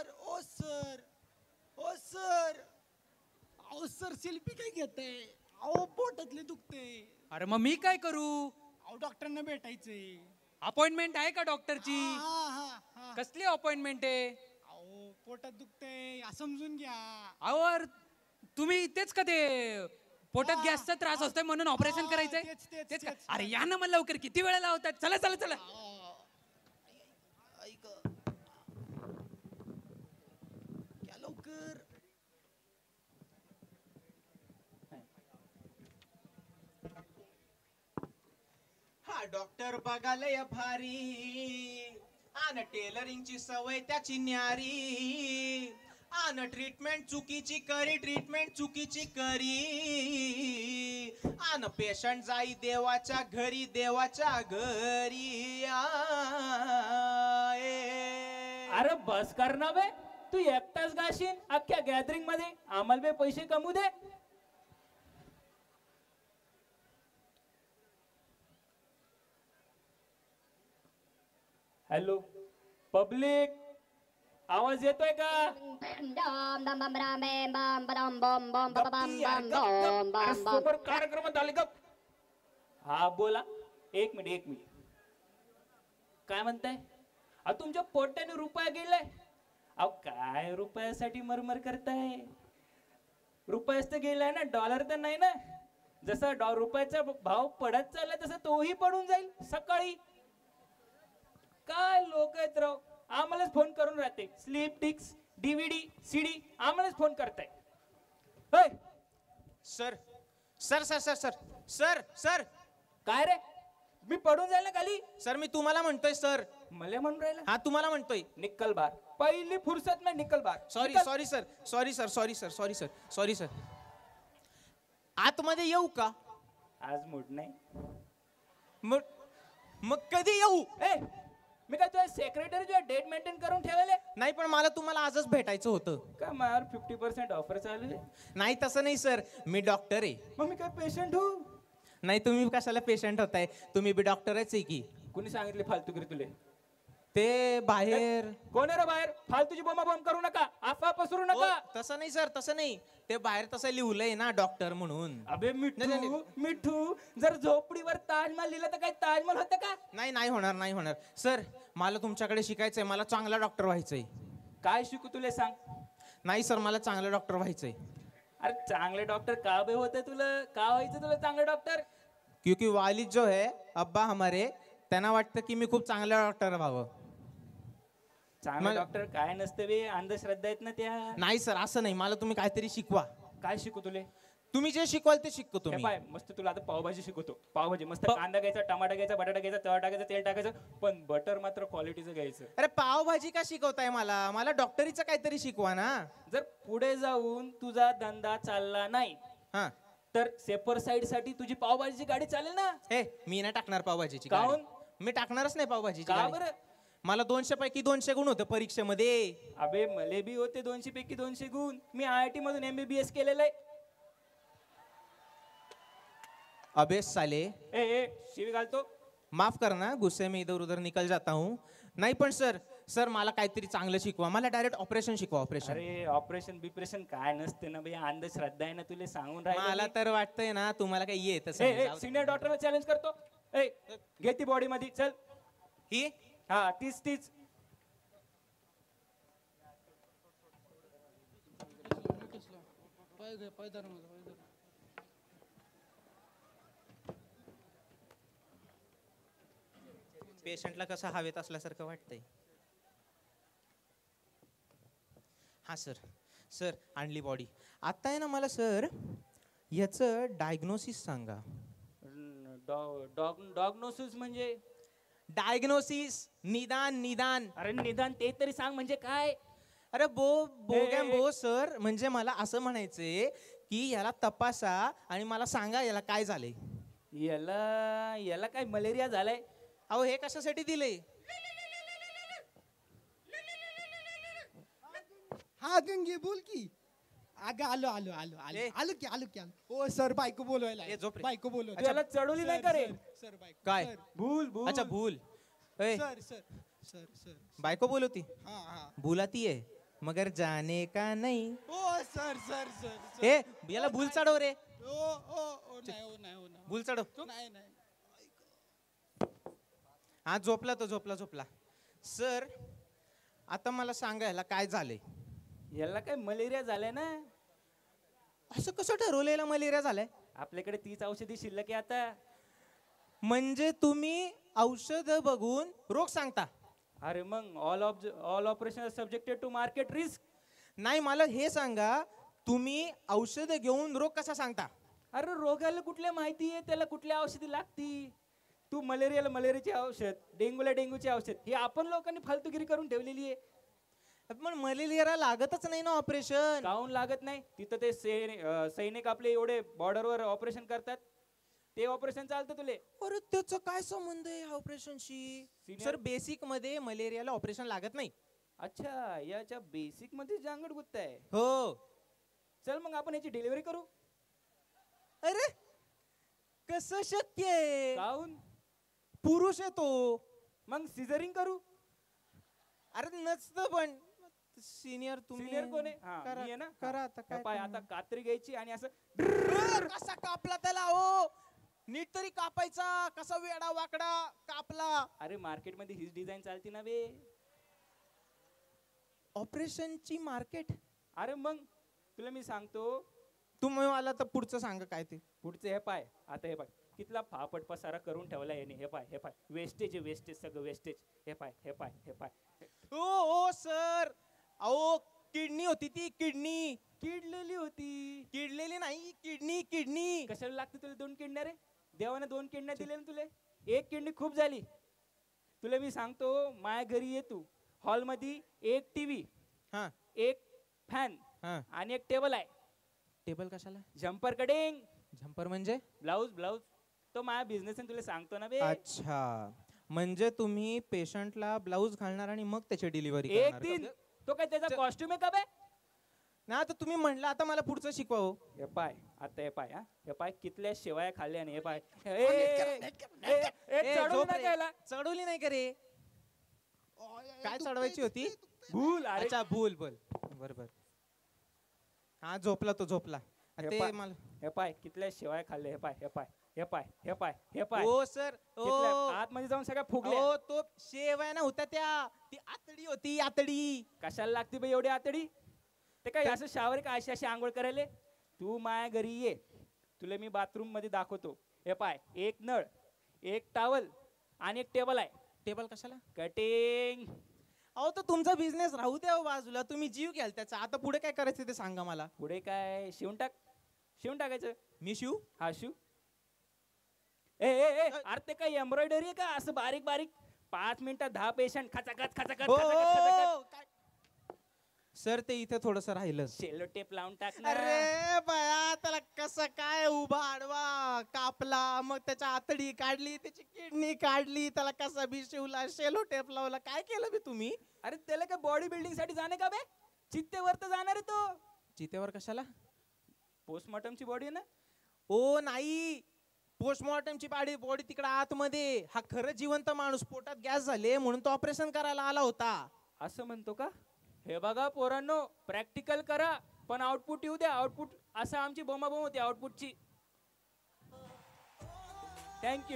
Sir ओ sir ओ sir अहो sir selfie काय घेताय अहो पोटातले दुखते अरे मग मी काय करू अहो डॉक्टरांना भेटायचंय अपॉइंटमेंट आहे का डॉक्टरची हा हा हा कसली अपॉइंटमेंट आहे अहो पोटात दुखतंय समजून घ्या अहो अर, तुम्ही तेच का ते पोटात हा, गॅसचा त्रास असतोय म्हणून ऑपरेशन हा, करायचंय तेच तेच का तेच. अरे या ना मग लवकर किती वेळा लावतात चला चला चला ऐक क्या लवकर हा डॉक्टर बघालय भारी आन टेलरिंगची सवय त्याची न्यारी आन ट्रीटमेंट चुकीची करी आन पेशंट जाई देवाच्या घरी अरे बस कर ना बे तू एकटाच गाशील अख्ख्या गॅदरिंग मध्ये आम्हाला बे पैसे कमवू दे हॅलो पब्लिक आवाज येतोय का समोर कार्यक्रमात आले का हा बोला एक मिनिट काय म्हणताय अहो तुमच्या पोट्याने रुपया गेलाय अहो काय रुपयासाठी मरमर करताय रुपयाच तर गेलाय ना डॉलर तर नाही ना जसा रुपयाचा भाव पडत चाललाय तसं तोही पडून जाईल सकाळी काय लोक आहेत राव आम्हालाच फोन करून राहते स्लीप डिक्स डीव्हीडी सीडी आम्हालाच फोन करताय होय sir sir sir sir sir sir sir काय रे मी पडून जाईल ना खाली सर मी तुम्हाला म्हणतोय सर मला म्हणून राहिला हा तुम्हाला म्हणतोय निकल बार पहिली फुर्सत में निकल बार सॉरी सर आतमध्ये येऊ का आज मूड नाही मग कधी येऊ ए मी काय तुझ्या सेक्रेटरी तुझ्या डेट मेंटेन करून ठेवले नाही पण मला तुम्हाला आजच भेटायचं होतं का मार 50% ऑफर चालू आहे नाही तसं नाही सर मी डॉक्टर आहे मग मी काय पेशंट हो नाही तुम्ही कशाला पेशंट होताय तुम्ही बी डॉक्टरच आहे की कुणी सांगितले फालतूगिरी तुले ते बाहेर कोण आहे रे बाहेर फालतूची बोंबा बॉम्ब करू नका अफवा पसरू नका तसं नाही सर तसं नाही ते बाहेर तसं लिहिलंय ना डॉक्टर म्हणून अबे मिठू जर झोपडीवर ताजमहल लिहिलं तर काय ताजमहल होतं का नाही होणार सर मला तुमच्याकडे शिकायचंय मला चांगला डॉक्टर व्हायचंय काय शिकू तुले सांग नाही सर मला चांगला डॉक्टर व्हायचंय अरे चांगले डॉक्टर का बे होते तुला का व्हायचं तुला चांगले डॉक्टर क्योंकि वालिद जो है अब्बा हमारे त्यांना वाटतं की मी खूप चांगला डॉक्टर व्हावं चांगले डॉक्टर काय नसते बे अंधश्रद्धा आहेत ना त्या नाही सर असं नाही मला तुम्ही काहीतरी शिकवा काय शिकू तुले तुम्ही जे शिकवाल ते शिकतो हे तुम्ही पाय मस्त तुला आता पावभाजी शिकवतो पावभाजी मस्त कांदा घ्यायचा टमाटा घ्यायचा बटाटा घ्यायचा तवा टाकायचा तेल टाकायचं पण बटर मात्र क्वालिटीचं घ्यायचं अरे पावभाजी का शिकवताय मला डॉक्टरीचं काहीतरी शिकवा ना जर पुढे जाऊन तुझा धंदा चालला नाही हा तर सेपर साईड साठी तुझी पावभाजीची गाडी चालेल ना हे मी नाही टाकणार पावभाजीची काहून? गाडी. मी टाकणारच नाही पावभाजीची का गाडी. बरं मला 200 पैकी 200 गुण होते परीक्षेमध्ये अबे मले बी होते 200 पैकी 200 गुण मी IIT मधून MBBS केलेलं आहे अबे साले ए शिवी घालतो माफ करना गुस्से में इधर उधर निकल जाता हूँ नाही पण सर मला काहीतरी चांगलं शिकवा मला डायरेक्ट ऑपरेशन शिकवा ऑपरेशन अरे ऑपरेशन बिपरेशन काय नसते ना बे अंधश्रद्धा आहे ना तुला सांगून मला राहिलं तर वाटतंय ना तुम्हाला काही येत सिनियर डॉक्टरला चॅलेंज करतो ए घे ती बॉडी मध्ये चल ही हा तीच पेशंटला कसं हवेत असल्यासारखं वाटतंय हा सर आणली बॉडी आता आहे ना मला सर याचं डायग्नोसिस सांगा डॉग्नोसिस म्हणजे डायग्नोसिस निदान अरे निदान ते तरी सांग म्हणजे काय अरे बो सर म्हणजे मला असं म्हणायचंय की याला तपासा आणि मला सांगा याला काय झालंय याला काय मलेरिया झालाय अहो हे कशासाठी दिले हा गंगे बोल की अगं आलो की ओ सर बायको बोलवायला ए, झोप रे. बायको बोलव त्याला चढवली नाही का रे सर बायको काय? सर, भूल अच्छा भूल ए, सर सर सर सर बायको बोलवती हा बुलाती है मगर जाने का नहीं. हो सर सर सर सर. ए याला भूल चढव रे, ओ नाही हो नाही हो नाही. भूल चढव. नाही नाही. हा झोपला तो, झोपला. सर आता मला सांगायला काय झालंय. याला काय मलेरिया झालाय ना. असं कसं ठरवलेलं मलेरिया झालाय. आपल्याकडे तीच औषधी शिल्लक आहे आता. म्हणजे तुम्ही औषध बघून रोग सांगता. अरे मग all operation subjected to market risk. नाही मला हे सांगा, तुम्ही औषध घेऊन रोग कसा सांगता. अरे रोगाला कुठल्या माहिती आहे, त्याला कुठल्या औषधी लागती. तू मलेरियाला मलेरियाचे औषध, डेंग्यूला डेंग्यूचे औषध, हे आपण लोकांनी फालतूगिरी करून ठेवलेली आहे. पण मलेरिया लागतच नाही ना ऑपरेशन. काहून लागत नाही. तिथं ते सैनिक आपले एवढे बॉर्डरवर ऑपरेशन करतात, ते ऑपरेशन चालतं तुले. अरे त्याचं काय संबंध आहे ऑपरेशनशी. Senior- सर बेसिक मध्ये मलेरियाला ऑपरेशन लागत नाही. अच्छा, याच्या बेसिक मध्ये जांगड गुत्त आहे. हो. चल मग आपण याची डिलिव्हरी करू. अरे कसं शक्य आहे. काहून. पुरुष आहे तो. मग सिझरिंग करू. अरे नसतं पण सिनियर तुम्ही. सिनियर कोण आहे. हा, करा मी आहे ना. करा आता काय पाय तुम्ही. आता कात्री घ्यायची आणि असं कसा कापला त्याला हो. नीट तरी कापायचा. कसा वेडा वाकडा कापला. अरे मार्केटमध्ये हीच डिझाईन चालती ना बे. ऑपरेशनची मार्केट. अरे मग तुला मी सांगतो. तुम्ही मला तर पुढचं सांगा काय ते. पुढचे हे पाय. आता हे पाय कितला फापट पसारा करून ठेवला याने. हे पाय वेस्टेज सगळं वेस्टेज. हे पाय. ओ सर, अहो किडनी होती ती. किडनी किडलेली होती. किडलेली नाही, किडनी. कशाला लागते तुला 2 किडण्या रे. देवाने 2 किडण्या दिल्या ना तुले. 1 किडनी खूप झाली. तुला मी सांगतो, माया घरी ये तू. हॉल मध्ये 1 टीव्ही, हा 1 फॅन हा. आणि 1 टेबल आहे. टेबल कशाला. Jumper cutting. झंपर म्हणजे. ब्लाऊज तो माझा बिझनेस आहे, तुला सांगतो ना बे. अच्छा, म्हणजे तुम्ही पेशंटला ब्लाऊज घालणार आणि मग त्याची डिलिव्हरी एक करणार. दिन तो काय त्याचा कॉस्ट्युम आहे का बे. ना आता तुम्ही म्हणला, आता मला पुढचं शिकवा हो. हे पाय आता. हे पाय कितल्या शेवाया खाल्ल्या. हे पाय चढवू झोप नका रे. याला. चढवली नाही का रे. काय चढवायची होती. भूल. अरे अच्छा भूल बरोबर. हा झोपला तो. हे ते पाय. मला. हे पाय कितल्या शेवाया खाल्ले. हे पाय ओ सर, कितल्या आतमध्ये जाऊन सगळ्या फुगल्या. ओ तो शेवया ना होत्या त्या. ती आतडी होती, आतडी. कशाला लागते बे एवढी आतडी. ते काय असं शावर का अशी आंघोळ करायला. तू माया घरी ये, तुला मी बाथरूम मध्ये दाखवतो. हे पाय 1 नळ, 1 टावल आणि 1 टेबल आहे. टेबल कशाला. कटिंग. अहो तो तुमचा बिझनेस राहू द्या हो बाजूला. तुम्ही जीव घ्याल त्याचा. आता पुढे काय करायचं ते सांगा मला. पुढे काय शिवून टाकायचं. मी शिव. हा शिव. ए अरे ते काय एम्ब्रॉयडरी आहे का असं बारीक 5 मिनिटात 10 पेशंट खचाखच. काय सर ते इथे थोडस राहिलं. सेलो टेप लावून टाक ना. अरे बया, त्याला कसं काय उभा आडवा कापला, मग त्याच्या आतडी काढली, त्याची किडनी काढली, त्याला कसा बी शिवला, शेलो टेप लावला. काय केलं बी तुम्ही. अरे त्याला काय बॉडी बिल्डिंग साठी जाणे का बे. चित्तेवर तर जाणार आहे तो. चितेवर कशाला. पोस्टमॉर्टमची बॉडी आहे ना. ओ नाही, पोस्टमॉर्टमची बॉडी तिकडे आतमध्ये. हा खरं जिवंत माणूस, पोटात गॅस झाले म्हणून तो ऑपरेशन करायला आला होता. असं म्हणतो का. हे बघा पोरांनो, प्रॅक्टिकल करा पण आउटपुट येऊ द्या. आउटपुट असं आमची बोंबाबोंब होती आउटपुटची. थँक्यू.